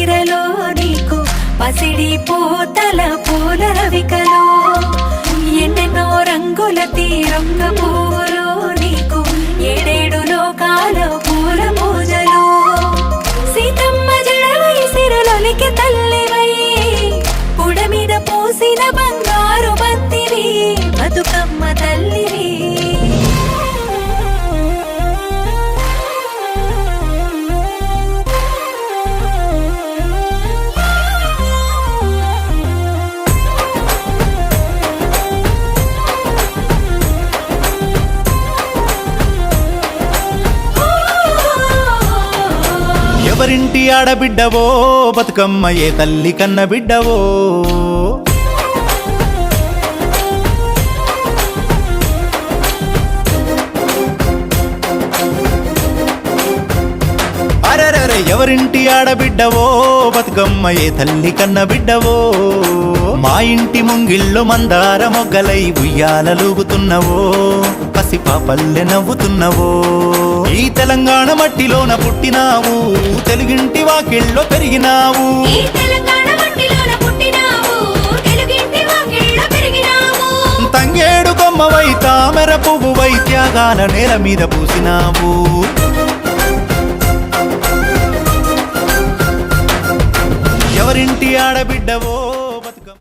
సిరలో నీకు పసిడి పూతల పూల రవికలో ఎన్నెన్నో రంగుల తీరంగ పూలో నీకు ఏడేడు లోకాల పూల పూజలు సీతమ్మ జడవై సిరలొలికి తల్లివై పుడ మీద పూసిన బంగారు బంతివి బతుకమ్మ తల్లివి. ఎవరింటి ఆడబిడ్డవో బతుకమ్మ ఏ తల్లి కన్న బిడ్డవో. అరెరెరె ఎవరింటి ఆడబిడ్డవో బతుకమ్మ ఏ తల్లి కన్న బిడ్డవో. మా ఇంటి ముంగిళ్ళు మందార మొగ్గలై ఉయ్యాలలూగుతున్నవో పసిపాపల్లె నవ్వుతున్నవో. ఈ తెలంగాణ మట్టిలోన పుట్టినావు తెలుగింటి వాకిళ్ళో పెరిగినావు. తంగేడు కొమ్మవై తామెర పువ్వువై త్యాగాల నేల మీద పూసినావు. ఎవరింటి ఆడబిడ్డవో